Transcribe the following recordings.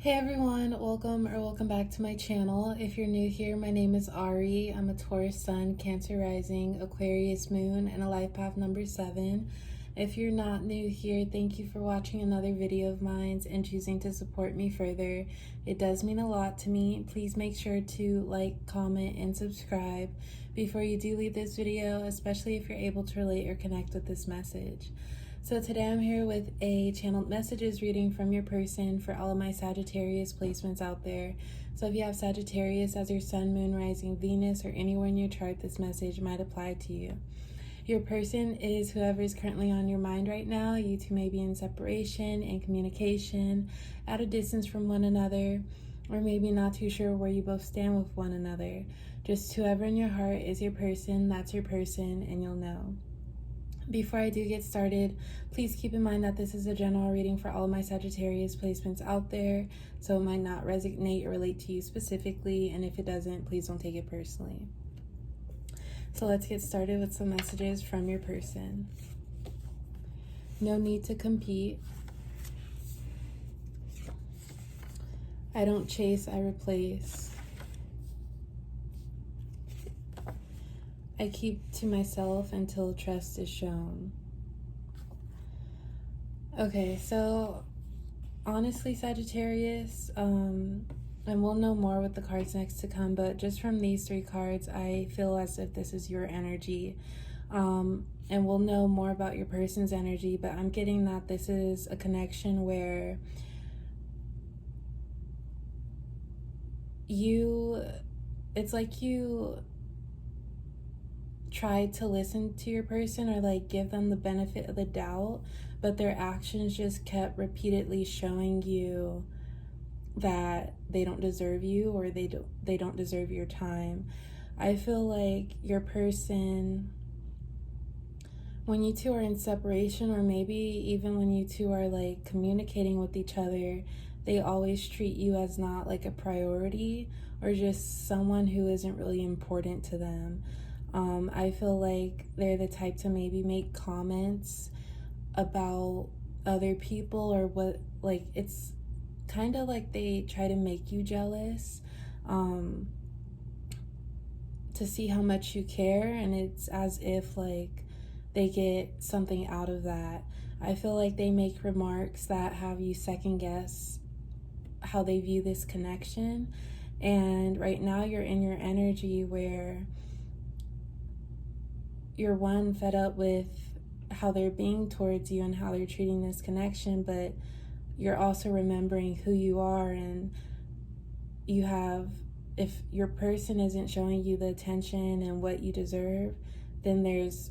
Hey everyone, welcome back to my channel. If you're new here, my name is Ari. I'm a Taurus Sun, Cancer Rising, Aquarius Moon, and a life path number 7. If you're not new here, thank you for watching another video of mine and choosing to support me further. It does mean a lot to me. Please make sure to like, comment, and subscribe before you do leave this video, especially if you're able to relate or connect with this message. So today I'm here with a channeled messages reading from your person for all of my Sagittarius placements out there. So if you have Sagittarius as your sun, moon, rising, Venus, or anywhere in your chart, this message might apply to you. Your person is whoever is currently on your mind right now. You two may be in separation and communication, at a distance from one another, or maybe not too sure where you both stand with one another. Just whoever in your heart is your person, that's your person, and you'll know. Before I do get started, please keep in mind that this is a general reading for all of my Sagittarius placements out there, so it might not resonate or relate to you specifically, and if it doesn't, please don't take it personally. So let's get started with some messages from your person. No need to compete. I don't chase, I replace. I keep to myself until trust is shown. Okay, so honestly, Sagittarius, and we'll know more with the cards next to come, but just from these three cards, I feel as if this is your energy. And we'll know more about your person's energy, but I'm getting that this is a connection where it's like you tried to listen to your person or like give them the benefit of the doubt, but their actions just kept repeatedly showing you that they don't deserve you, or they don't deserve your time. I feel like your person, when you two are in separation, or maybe even when you two are like communicating with each other, they always treat you as not like a priority, or just someone who isn't really important to them. I feel like they're the type to maybe make comments about other people, or what, like, it's kind of like they try to make you jealous, to see how much you care, and it's as if like they get something out of that. I feel like they make remarks that have you second guess how they view this connection, and right now you're in your energy where you're fed up with how they're being towards you and how they're treating this connection, but you're also remembering who you are, and if your person isn't showing you the attention and what you deserve, then there's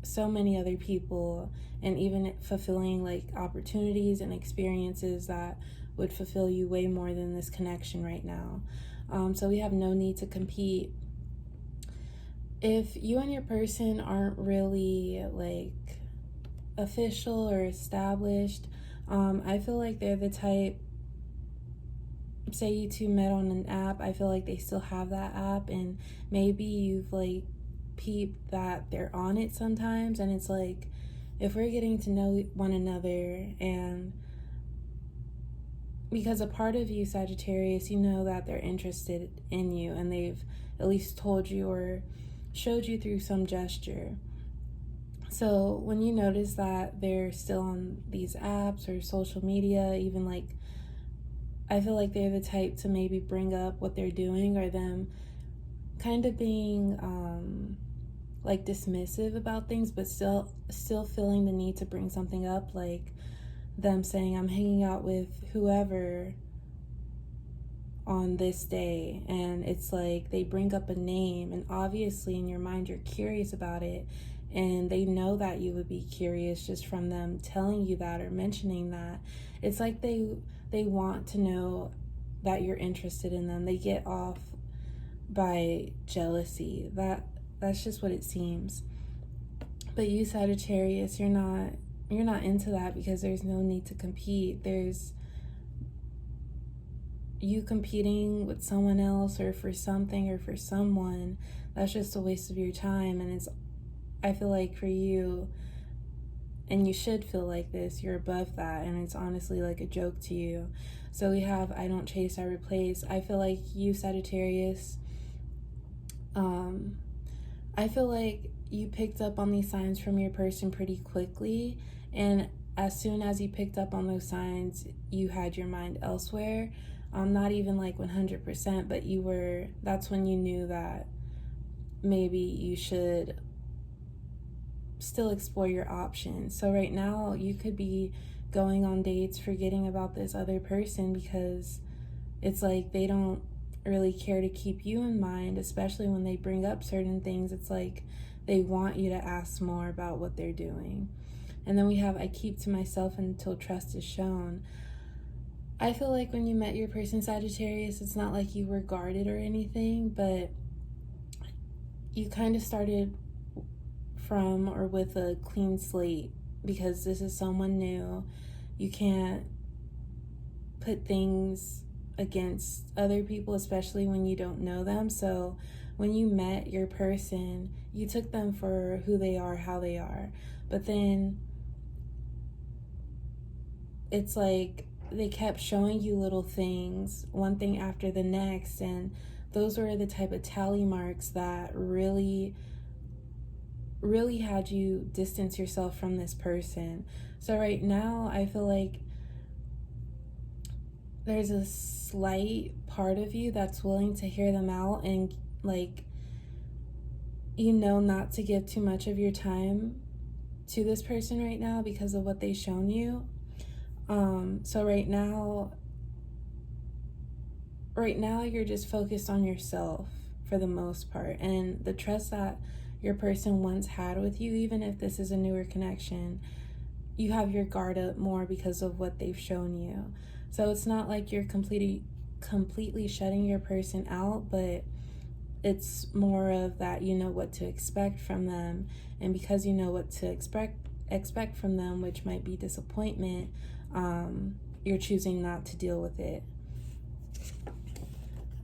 so many other people, and even fulfilling like opportunities and experiences that would fulfill you way more than this connection right now. So we have no need to compete. If you and your person aren't really like official or established, I feel like they're the type, say you two met on an app, I feel like they still have that app, and maybe you've like peeped that they're on it sometimes, and it's like, if we're getting to know one another, and because a part of you, Sagittarius, you know that they're interested in you, and they've at least told you or showed you through some gesture. So when you notice that they're still on these apps or social media, even like, I feel like they're the type to maybe bring up what they're doing, or them kind of being like dismissive about things, but still feeling the need to bring something up, like them saying, I'm hanging out with whoever on this day, and it's like they bring up a name, and obviously in your mind you're curious about it, and they know that you would be curious just from them telling you that or mentioning that. It's like they want to know that you're interested in them. They get off by jealousy. That's just what it seems. But you, Sagittarius, you're not into that, because there's no need to compete. There's you competing with someone else or for something or for someone. That's just a waste of your time. And I feel like for you, and you should feel like this. You're above that, and it's honestly like a joke to you. So we have I don't chase, I replace. I feel like you, Sagittarius, I feel like you picked up on these signs from your person pretty quickly, and as soon as you picked up on those signs, you had your mind elsewhere. Not even like 100%, but that's when you knew that maybe you should still explore your options. So right now you could be going on dates forgetting about this other person because it's like they don't really care to keep you in mind, especially when they bring up certain things. It's like they want you to ask more about what they're doing. And then we have I keep to myself until trust is shown. I feel like when you met your person, Sagittarius, it's not like you were guarded or anything, but you kind of started from or with a clean slate because this is someone new. You can't put things against other people, especially when you don't know them. So when you met your person, you took them for who they are, how they are. But then it's like they kept showing you little things, one thing after the next, and those were the type of tally marks that really had you distance yourself from this person. So right now, I feel like there's a slight part of you that's willing to hear them out and like, not to give too much of your time to this person right now because of what they've shown you. So right now you're just focused on yourself for the most part, and the trust that your person once had with you, even if this is a newer connection, you have your guard up more because of what they've shown you. So it's not like you're completely shutting your person out, but it's more of that you know what to expect from them, and because you know what to expect from them, which might be disappointment, you're choosing not to deal with it.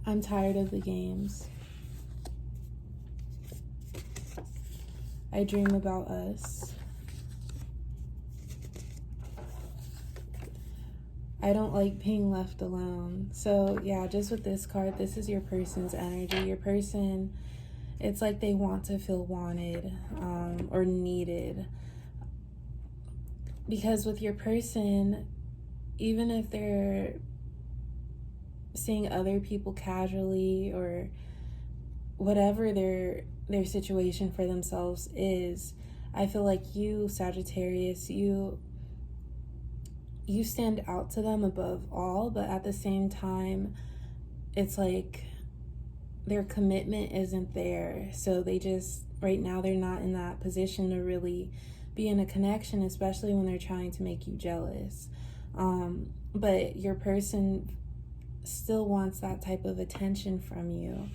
I'm tired of the games. I dream about us. I don't like being left alone. So yeah, just with this card, this is your person's energy. Your person, it's like they want to feel wanted, or needed. Because with your person, even if they're seeing other people casually or whatever their situation for themselves is, I feel like you, Sagittarius, you stand out to them above all, but at the same time, it's like their commitment isn't there. So they just, right now, they're not in that position to really be in a connection, especially when they're trying to make you jealous. But your person still wants that type of attention from you.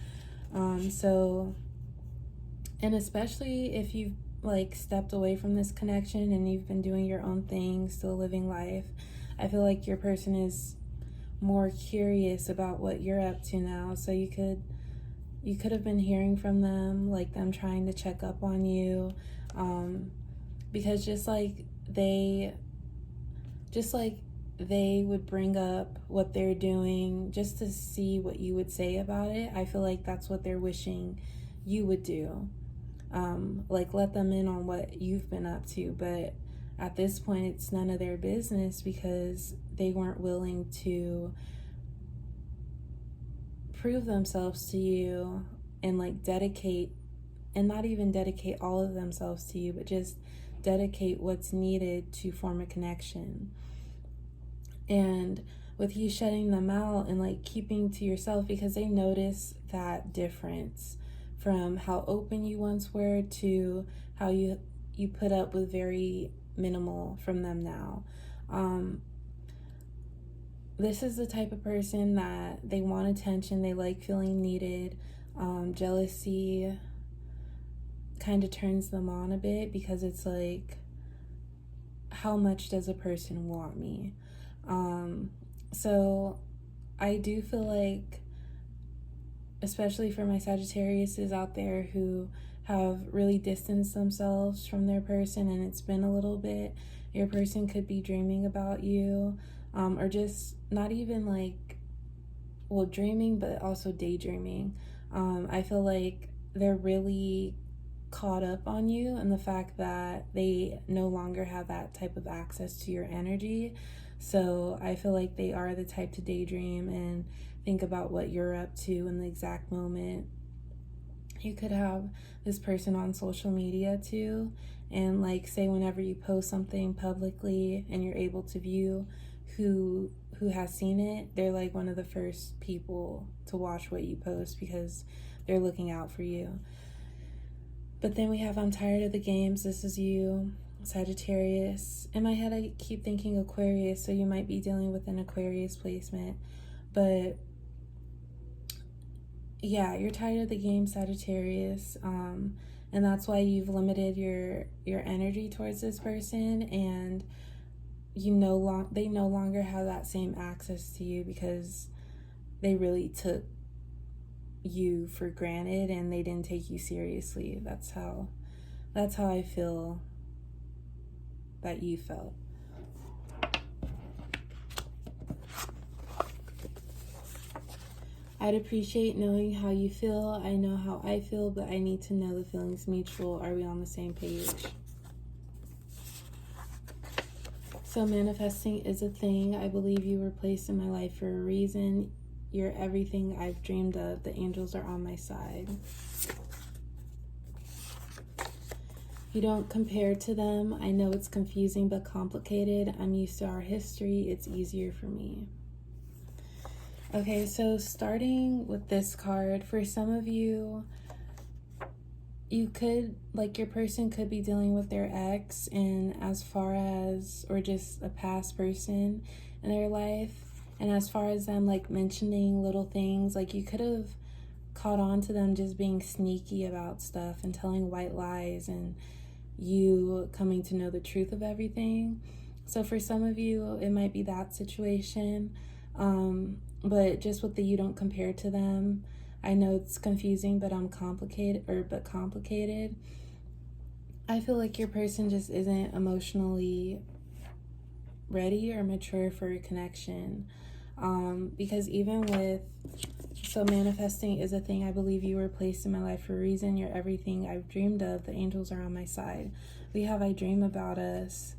And especially if you've like stepped away from this connection and you've been doing your own thing, still living life, I feel like your person is more curious about what you're up to now. So you could have been hearing from them, like them trying to check up on you, because just like they would bring up what they're doing just to see what you would say about it. I feel like that's what they're wishing you would do. Like let them in on what you've been up to, but at this point it's none of their business because they weren't willing to prove themselves to you and like dedicate, and not even dedicate all of themselves to you, but just dedicate what's needed to form a connection. And with you shutting them out and like keeping to yourself, because they notice that difference from how open you once were to how you put up with very minimal from them now. This is the type of person that they want attention, they like feeling needed. Jealousy kind of turns them on a bit because it's like, how much does a person want me? So I do feel like, especially for my Sagittariuses out there who have really distanced themselves from their person, and it's been a little bit. Your person could be dreaming about you, or just not even like, well, dreaming, but also daydreaming. I feel like they're really caught up on you and the fact that they no longer have that type of access to your energy. So I feel like they are the type to daydream and think about what you're up to in the exact moment. You could have this person on social media too, and like say whenever you post something publicly and you're able to view who has seen it, they're like one of the first people to watch what you post because they're looking out for you. But then we have I'm tired of the games. This is you, Sagittarius. In my head, I keep thinking Aquarius, so you might be dealing with an Aquarius placement. But yeah, you're tired of the game, Sagittarius. And that's why you've limited your energy towards this person, and they no longer have that same access to you because they really took you for granted and they didn't take you seriously. That's how I feel that you felt. I'd appreciate knowing how you feel. I know how I feel, but I need to know the feeling's mutual. Are we on the same page? So manifesting is a thing. I believe you were placed in my life for a reason. You're everything I've dreamed of. The angels are on my side. You don't compare to them. I know it's confusing but complicated. I'm used to our history. It's easier for me. Okay, so starting with this card, for some of you, you could, like, your person could be dealing with their ex, and as far as, or just a past person in their life, and as far as them, like, mentioning little things, like, you could have caught on to them just being sneaky about stuff and telling white lies, and you coming to know the truth of everything. So for some of you, it might be that situation, but just with the you don't compare to them, I know it's confusing, but complicated. I feel like your person just isn't emotionally ready or mature for a connection. Because even with, so manifesting is a thing. I believe you were placed in my life for a reason. You're everything I've dreamed of. The angels are on my side. We have I dream about us.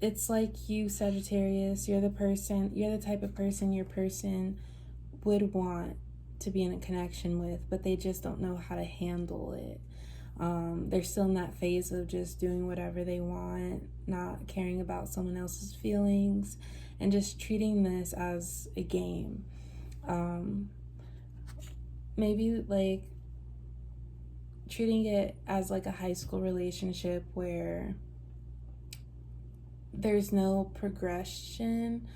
It's like you, Sagittarius, you're the type of person your person would want to be in a connection with, but they just don't know how to handle it. They're still in that phase of just doing whatever they want, not caring about someone else's feelings, and just treating this as a game. Maybe like treating it as like a high school relationship where there's no progression,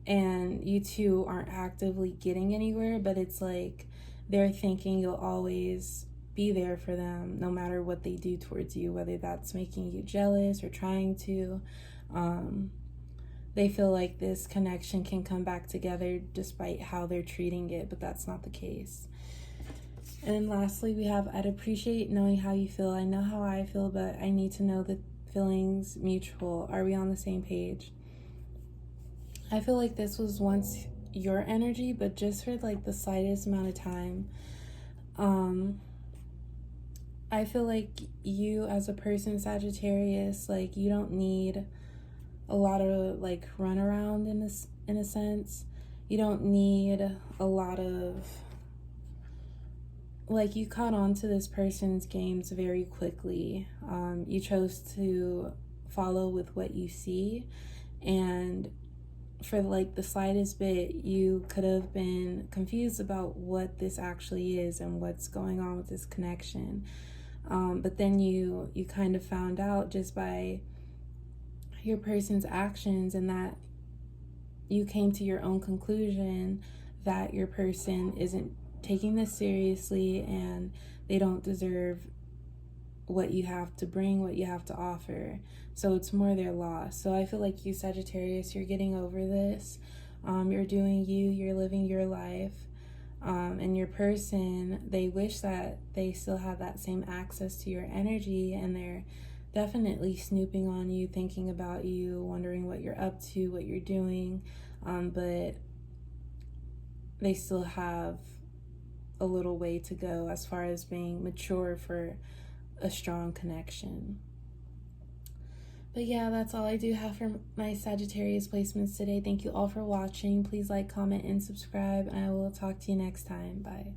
and you two aren't actively getting anywhere, but it's like they're thinking you'll always be there for them no matter what they do towards you, whether that's making you jealous or trying to. They feel like this connection can come back together despite how they're treating it, but that's not the case. And then lastly, we have I'd appreciate knowing how you feel. I know how I feel, but I need to know the feelings mutual. Are we on the same page? I feel like this was once your energy, but just for like the slightest amount of time. I feel like you as a person, Sagittarius, like you don't need a lot of like runaround in a sense. You don't need a lot of, like, you caught on to this person's games very quickly. You chose to follow with what you see, and for like the slightest bit, you could have been confused about what this actually is and what's going on with this connection. But then you kind of found out just by your person's actions, and that you came to your own conclusion that your person isn't taking this seriously and they don't deserve what you have to bring, what you have to offer. So it's more their loss. So I feel like you, Sagittarius, you're getting over this. You're doing you, you're living your life. And your person, they wish that they still have that same access to your energy, and they're definitely snooping on you, thinking about you, wondering what you're up to, what you're doing, but they still have a little way to go as far as being mature for a strong connection. But yeah, that's all I do have for my Sagittarius placements today. Thank you all for watching. Please like, comment, and subscribe, and I will talk to you next time. Bye.